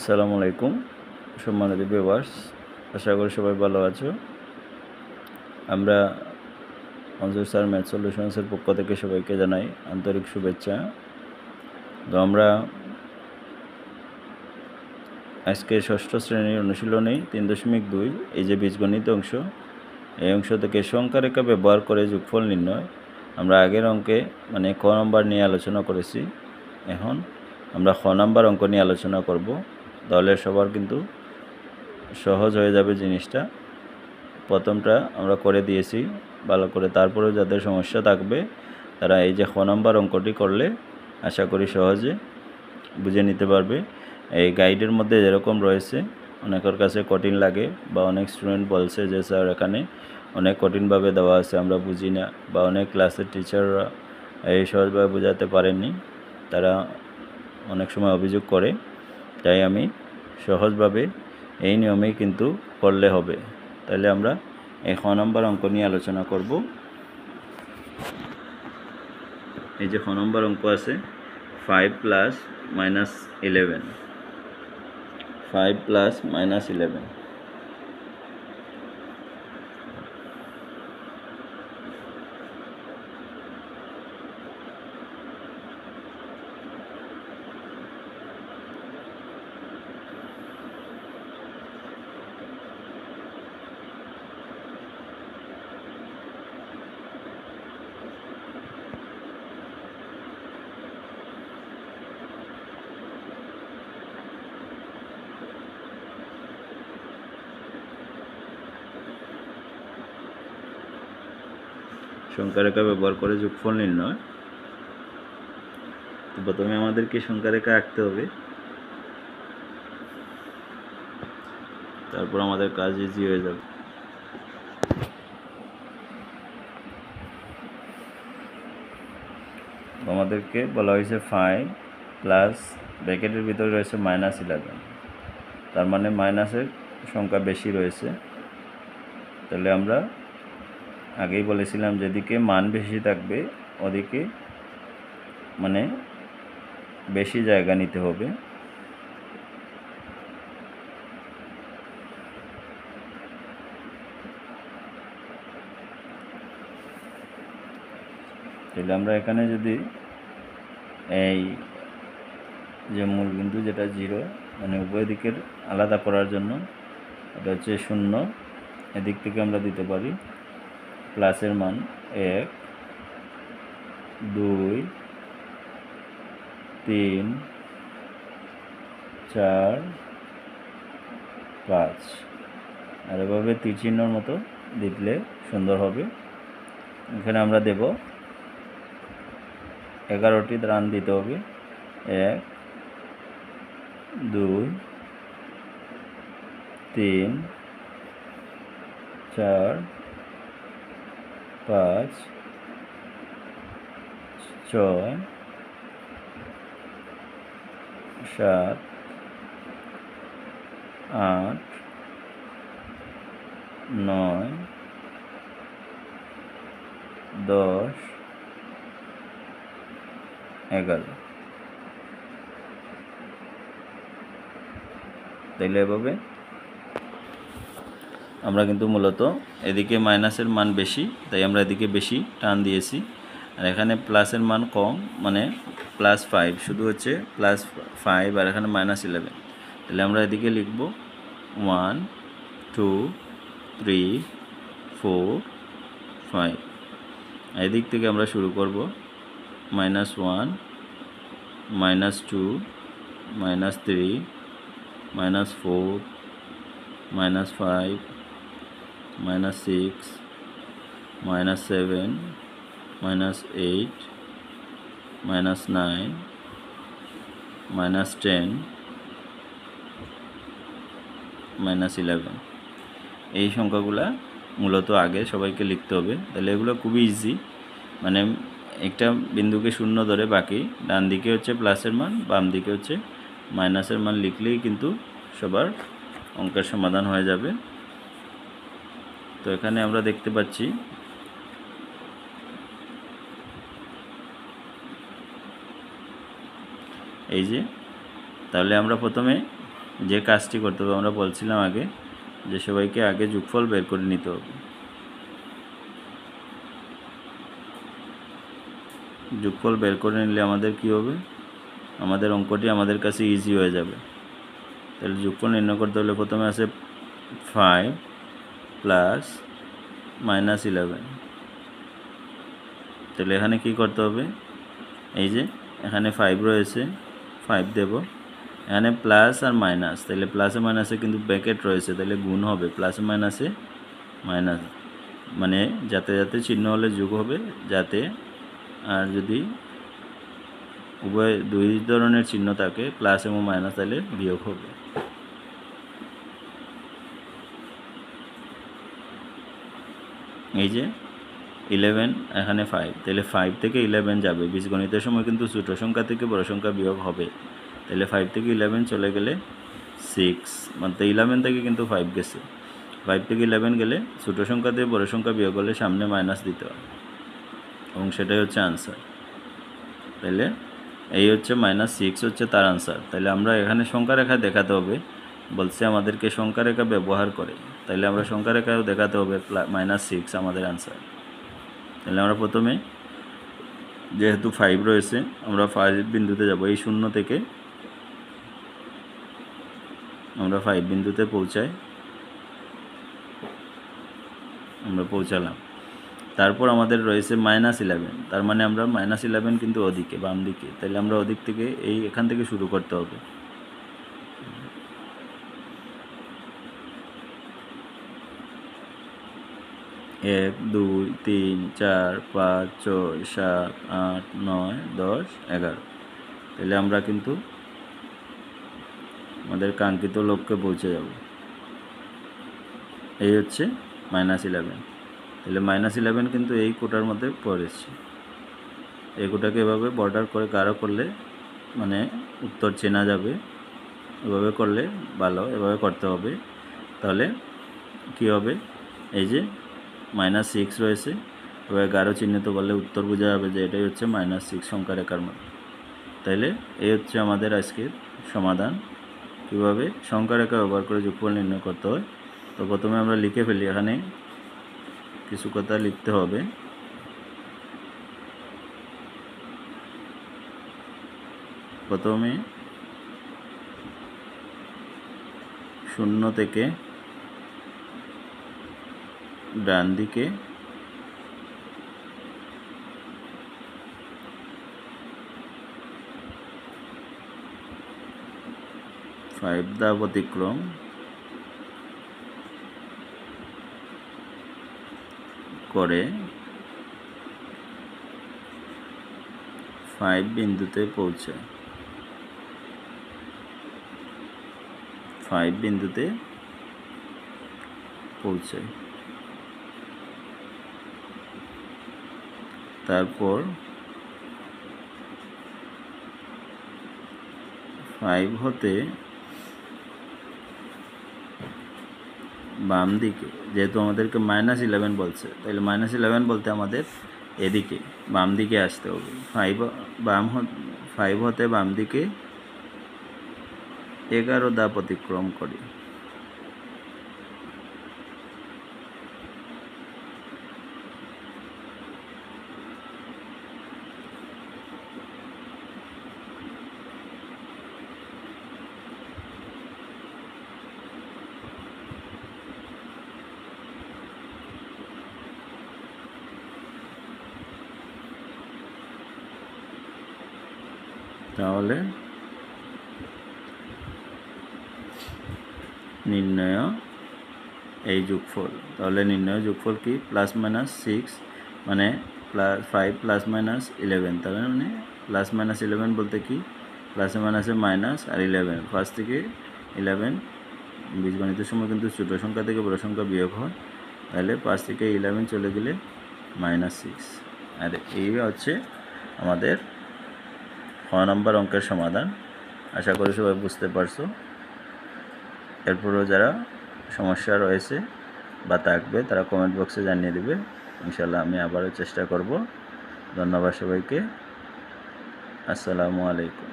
আসসালামু আলাইকুম সম্মানিত ভিউয়ার্স, আশা করি সবাই ভালো আছো। আমরা মনজুর স্যার ম্যাথ সলিউশনসের পক্ষ থেকে সবাইকে জানাই আন্তরিক শুভেচ্ছা। তো আমরা আজকে ষষ্ঠ শ্রেণীর অনুশীলনী 3.2 এই যে বীজগণিত অংশ, এই অংশ থেকে সংখ্যা রেখা ব্যবহার করে যোগফল নির্ণয় আমরা আগের অঙ্কে মানে ক নম্বর নিয়ে আলোচনা করেছি। এখন আমরা খ নম্বর অঙ্ক নিয়ে আলোচনা করব। তাহলে সবার কিন্তু সহজ হয়ে যাবে জিনিসটা। প্রথমটা আমরা করে দিয়েছি ভালো করে, তারপরেও যাদের সমস্যা থাকবে তারা এই যে খ নম্বর অঙ্কটি করলে আশা করি সহজে বুঝে নিতে পারবে। এই গাইডের মধ্যে যেরকম রয়েছে অনেকের কাছে কঠিন লাগে বা অনেক স্টুডেন্ট বলছে যে স্যার এখানে অনেক কঠিনভাবে দেওয়া আছে, আমরা বুঝি না, বা অনেক ক্লাসের টিচাররা এই সহজভাবে বোঝাতে পারেননি, তারা অনেক সময় অভিযোগ করে। তাই আমি সহজভাবে এই নিয়মেই কিন্তু করলে হবে। তাহলে আমরা এই খ নম্বর অঙ্ক নিয়ে আলোচনা করব। এই যে খ নম্বর অঙ্ক আছে 5 + -11, 5 + -11। সংখ্যা রেখা ব্যবহার করে যোগফল নির্ণয়। তো প্রথমে আমাদেরকে সংখ্যা রেখা আঁকতে হবে, তারপর আমাদের কাজ ইজি হয়ে যাবে। আমাদেরকে বলা হয়েছে 5 প্লাস ব্র্যাকেটের ভিতরে রয়েছে -11, তার মানে মাইনাসের সংখ্যা বেশি রয়েছে। তাহলে আমরা আগেই বলেছিলাম যেদিকে মান বেশি থাকবে ওদিকে মানে বেশি জায়গা নিতে হবে। তাহলে আমরা এখানে যদি এই যে মূলবিন্দু যেটা 0 মানে উভয় দিকের আলাদা করার জন্য এটা হচ্ছে 0, এদিক থেকে আমরা দিতে পারি প্লাসের মান 1, 2, 3, 4, 5, আর এভাবে তীর চিহ্নর মতো দিলে সুন্দর হবে। এখানে আমরা দেব 11টি রান দিতে হবে। 1, 2, 3, 4, 5, 6, 7, 8, 9, 10, 11। তাইলে এভাবে আমরা কিন্তু মূলত এদিকে মাইনাসের মান বেশি, তাই আমরা এদিকে বেশি টান দিয়েছি, আর এখানে প্লাসের মান কম মানে +5, শুধু হচ্ছে +5, আর এখানে -11। তাহলে আমরা এদিকে লিখব 1, 2, 3, 4, 5। এদিক থেকে আমরা শুরু করব -1, -2, -3, -4, -5, -6, -7, -8, -9, -10, -11। এই সংখ্যাগুলা মূলত আগে সবাইকে লিখতে হবে। তাহলে এগুলো খুবই ইজি, মানে একটা বিন্দুকে 0 ধরে বাকি ডান দিকে হচ্ছে প্লাসের মান, বাম দিকে হচ্ছে মাইনাসের মান লিখলেই কিন্তু সবার অঙ্কের সমাধান হয়ে যাবে। তো এখানে আমরা দেখতে পাচ্ছি এই যে, তাহলে আমরা প্রথমে যে কাজটি করতে হবে আমরা বলছিলাম আগে যে সবাইকে আগে যোগফল বের করে নিতে হবে। যোগফল বের করে নিলে আমাদের কি হবে, আমাদের অঙ্কটি আমাদের কাছে ইজি হয়ে যাবে। তাহলে যোগফল নির্ণয় করতে হলে প্রথমে আছে 5 প্লাস -11। তাহলে এখানে কি করতে হবে, এই যে এখানে 5 রয়েছে, 5 দেব, এখানে প্লাস আর মাইনাস, তাহলে প্লাসে মাইনাসে কিন্তু ব্র্যাকেট রয়েছে, তাহলে গুণ হবে, প্লাসে মাইনাসে মাইনাস, মানে যাতে যাতে চিহ্ন হলে যোগ হবে, যাতে আর যদি উভয় দুই ধরনের চিহ্ন থাকে প্লাস এবং মাইনাস তাহলে বিয়োগ হবে। এই যে 11 এখানে 5, তাহলে 5 থেকে 11 যাবে, বীজগণিতের সময় কিন্তু ছোটো সংখ্যা থেকে বড় সংখ্যা বিয়োগ হবে। তাহলে 5 থেকে 11 চলে গেলে 6, মানে 11 থেকে কিন্তু 5 গেছে, 5 থেকে 11 গেলে ছোটো সংখ্যা থেকে বড় সংখ্যা বিয়োগ হলে সামনে মাইনাস দিতে হয়, এবং সেটাই হচ্ছে আনসার। তাহলে এই হচ্ছে -6 হচ্ছে তার আনসার। তাহলে আমরা এখানে সংখ্যা রেখা দেখাতে হবে, বলছে আমাদেরকে সংখ্যা রেখা ব্যবহার করে, তাহলে আমরা সংখ্যা রেখাও দেখাতে হবে -6 আমাদের আনসার। তাহলে আমরা প্রথমে যেহেতু 5 রয়েছে আমরা 5 বিন্দুতে যাব, এই 0 থেকে আমরা 5 বিন্দুতে আমরা পৌঁছালাম। তারপর আমাদের রয়েছে -11, তার মানে আমরা -11 কিন্তু ওদিকে বাম দিকে, তাহলে আমরা ওদিক থেকে এখান থেকে শুরু করতে হবে। এক, 2, 3, 4, 5, 6, 7, 8, 9, 10, 11, তাহলে আমরা কিন্তু আমাদের কাঙ্ক্ষিত লক্ষ্যে পৌঁছে যাব। এই হচ্ছে -11, তাহলে -11 কিন্তু এই কোটার মধ্যে পড়েছে, এই কোটাকে এভাবে বর্ডার করে গাঢ় করলে মানে উত্তর চেনা যাবে, এভাবে করলে ভালো, এভাবে করতে হবে। তাহলে কি হবে, এই যে -6 রয়েছে, এভাবে গাঢ় চিহ্নিত করলে উত্তর বোঝা যাবে যে এটাই হচ্ছে -6 সংখ্যা রেখার মধ্যে। তাইলে এই হচ্ছে আমাদের আজকের সমাধান, কীভাবে সংখ্যা রেখা ব্যবহার করে যোগফল নির্ণয় করতে হয়। তো প্রথমে আমরা লিখে ফেলি, এখানে কিছু কথা লিখতে হবে। প্রথমে 0 থেকে ডান দিকে 5 ধাপ অতিক্রম করে 5 বিন্দুতে পৌঁছায়, 5 বিন্দুতে পৌঁছায়। তারপর 5 হতে বাম দিকে, যেহেতু আমাদেরকে -11 বলছে, তাহলে -11 বলতে আমাদের এদিকে বাম দিকে আসতে হবে। 5 হতে বাম দিকে 11 ধাপ অতিক্রম করি। তাহলে নির্ণয় এই যোগফল, তাহলে নির্ণয় যোগফল কি, +-6 মানে 5 + -11, তার মানে +-11 বলতে কি, প্লাসে মাইনাসে মাইনাস আর 11, 5 থেকে 11 বীজগণিতের সময় কিন্তু ছোটো সংখ্যা থেকে বড় সংখ্যা বিয়োগ হয়, তাহলে 5 থেকে 11 চলে গেলে -6। আর এই হচ্ছে আমাদের 6 নম্বর অঙ্কের সমাধান। আশা করি সবাই বুঝতে পারছো। এরপরও যারা সমস্যা রয়েছে বা থাকবে তারা কমেন্ট বক্সে জানিয়ে দেবে, ইনশাল্লাহ আমি আবারও চেষ্টা করব। ধন্যবাদ সবাইকে, আসসালামু আলাইকুম।